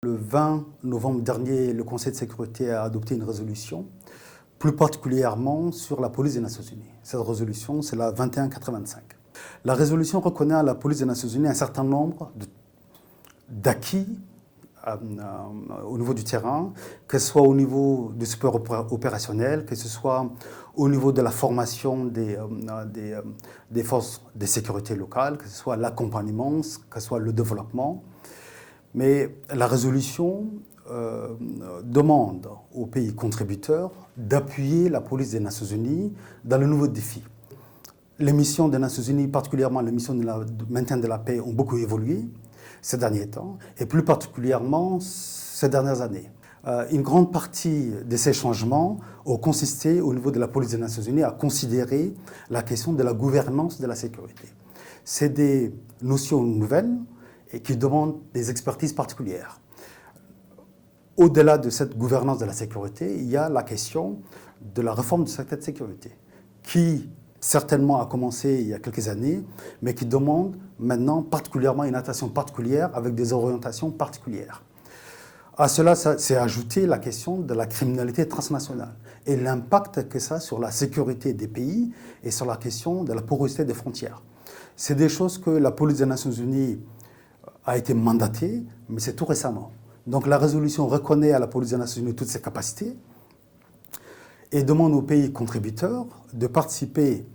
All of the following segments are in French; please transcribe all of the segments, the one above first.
Le 20 novembre dernier, le Conseil de sécurité a adopté une résolution, plus particulièrement sur la police des Nations Unies. Cette résolution, c'est la 2185. La résolution reconnaît à la police des Nations Unies un certain nombre d'acquis au niveau du terrain, que ce soit au niveau du support opérationnel, que ce soit au niveau de la formation des forces de sécurité locales, que ce soit l'accompagnement, que ce soit le développement. Mais la résolution demande aux pays contributeurs d'appuyer la police des Nations Unies dans le nouveau défi. Les missions des Nations Unies, particulièrement les missions de maintien de la paix, ont beaucoup évolué ces derniers temps, et plus particulièrement ces dernières années. Une grande partie de ces changements ont consisté au niveau de la police des Nations Unies à considérer la question de la gouvernance de la sécurité. C'est des notions nouvelles et qui demandent des expertises particulières. Au-delà de cette gouvernance de la sécurité, il y a la question de la réforme du secteur de sécurité, qui certainement a commencé il y a quelques années, mais qui demande maintenant particulièrement une attention particulière avec des orientations particulières. À cela, s'est ajouté la question de la criminalité transnationale et l'impact que ça a sur la sécurité des pays et sur la question de la porosité des frontières. C'est des choses que la police des Nations Unies a été mandatée, mais c'est tout récemment. Donc la résolution reconnaît à la police des Nations Unies toutes ses capacités et demande aux pays contributeurs de participer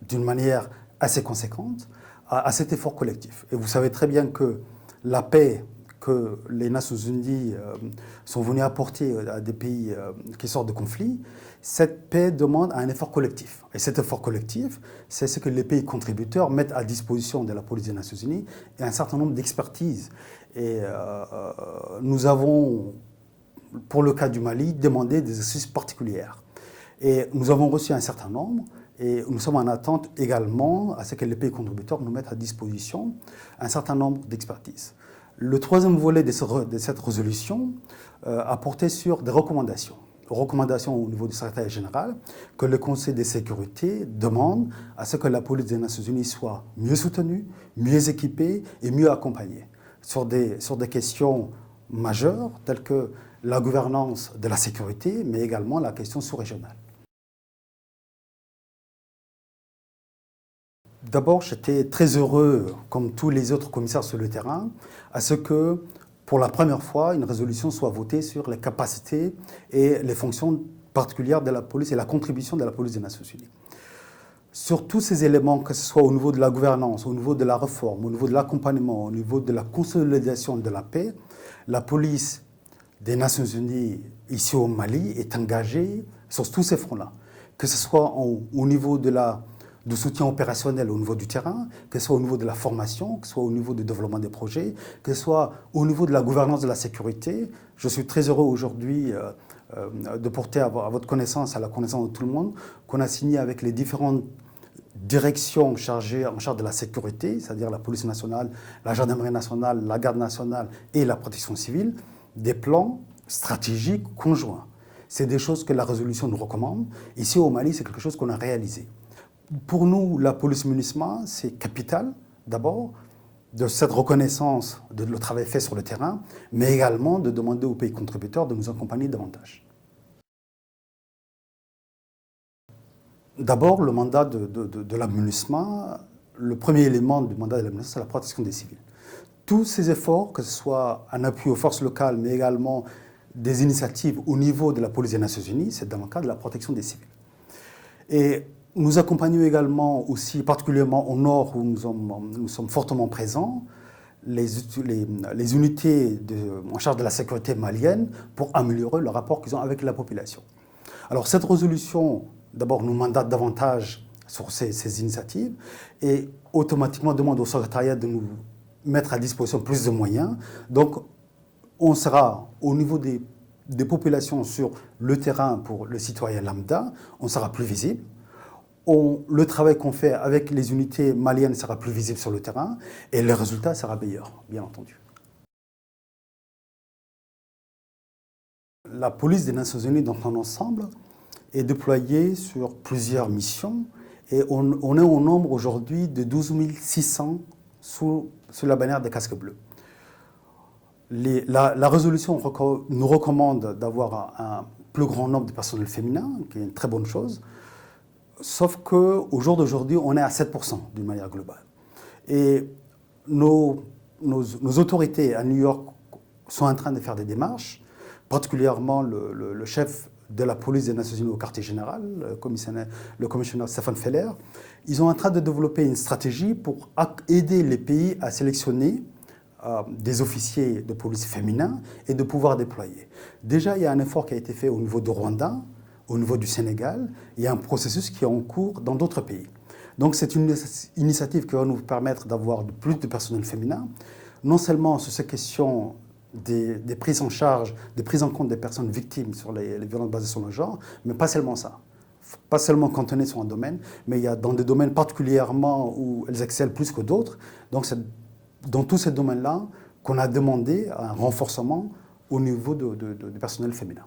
d'une manière assez conséquente à cet effort collectif. Et vous savez très bien que la paix que les Nations Unies sont venues apporter à des pays qui sortent de conflits, cette paix demande un effort collectif. Et cet effort collectif, c'est ce que les pays contributeurs mettent à disposition de la police des Nations Unies et un certain nombre d'expertises. Et nous avons, pour le cas du Mali, demandé des exercices particulières. Et nous avons reçu un certain nombre et nous sommes en attente également à ce que les pays contributeurs nous mettent à disposition un certain nombre d'expertises. Le troisième volet de cette résolution a porté sur des recommandations. Recommandations au niveau du secrétaire général, que le Conseil de sécurité demande à ce que la police des Nations Unies soit mieux soutenue, mieux équipée et mieux accompagnée sur des questions majeures telles que la gouvernance de la sécurité, mais également la question sous-régionale. D'abord, j'étais très heureux, comme tous les autres commissaires sur le terrain, à ce que, pour la première fois, une résolution soit votée sur les capacités et les fonctions particulières de la police et la contribution de la police des Nations Unies. Sur tous ces éléments, que ce soit au niveau de la gouvernance, au niveau de la réforme, au niveau de l'accompagnement, au niveau de la consolidation de la paix, la police des Nations Unies ici au Mali est engagée sur tous ces fronts-là. Que ce soit au niveau du soutien opérationnel au niveau du terrain, que ce soit au niveau de la formation, que ce soit au niveau du développement des projets, que ce soit au niveau de la gouvernance de la sécurité. Je suis très heureux aujourd'hui de porter à votre connaissance, à la connaissance de tout le monde, qu'on a signé avec les différentes directions en charge de la sécurité, c'est-à-dire la police nationale, la gendarmerie nationale, la garde nationale et la protection civile, des plans stratégiques conjoints. C'est des choses que la résolution nous recommande. Ici au Mali, c'est quelque chose qu'on a réalisé. Pour nous, la police MINUSMA, c'est capital, d'abord, de cette reconnaissance de le travail fait sur le terrain, mais également de demander aux pays contributeurs de nous accompagner davantage. D'abord, le mandat de la MINUSMA, le premier élément du mandat de la MINUSMA, c'est la protection des civils. Tous ces efforts, que ce soit un appui aux forces locales, mais également des initiatives au niveau de la police des Nations Unies, c'est dans le cadre de la protection des civils. Et nous accompagnons également aussi, particulièrement au nord où nous sommes fortement présents, les unités en charge de la sécurité malienne pour améliorer le rapport qu'ils ont avec la population. Alors cette résolution, d'abord, nous mandate davantage sur ces initiatives et automatiquement demande au secrétariat de nous mettre à disposition plus de moyens. Donc on sera au niveau des populations sur le terrain pour le citoyen lambda, on sera plus visible. Le travail qu'on fait avec les unités maliennes sera plus visible sur le terrain et le résultat sera meilleur, bien entendu. La police des Nations Unies dans son ensemble est déployée sur plusieurs missions et on est au nombre aujourd'hui de 12 600 sous la bannière des casques bleus. La résolution nous recommande d'avoir un plus grand nombre de personnel féminin, qui est une très bonne chose, sauf qu'au jour d'aujourd'hui, on est à 7% d'une manière globale. Et nos autorités à New York sont en train de faire des démarches, particulièrement le chef de la police des Nations Unies au quartier général, le commissaire Stephen Feller. Ils sont en train de développer une stratégie pour aider les pays à sélectionner des officiers de police féminins et de pouvoir déployer. Déjà, il y a un effort qui a été fait au niveau du Rwanda, au niveau du Sénégal. Il y a un processus qui est en cours dans d'autres pays. Donc c'est une initiative qui va nous permettre d'avoir plus de personnel féminin, non seulement sur ces questions des prises en charge, des prises en compte des personnes victimes sur les violences basées sur le genre, mais pas seulement ça. Pas seulement cantonnées sur un domaine, mais il y a dans des domaines particulièrement où elles excellent plus que d'autres. Donc c'est dans tous ces domaines-là qu'on a demandé un renforcement au niveau du personnel féminin.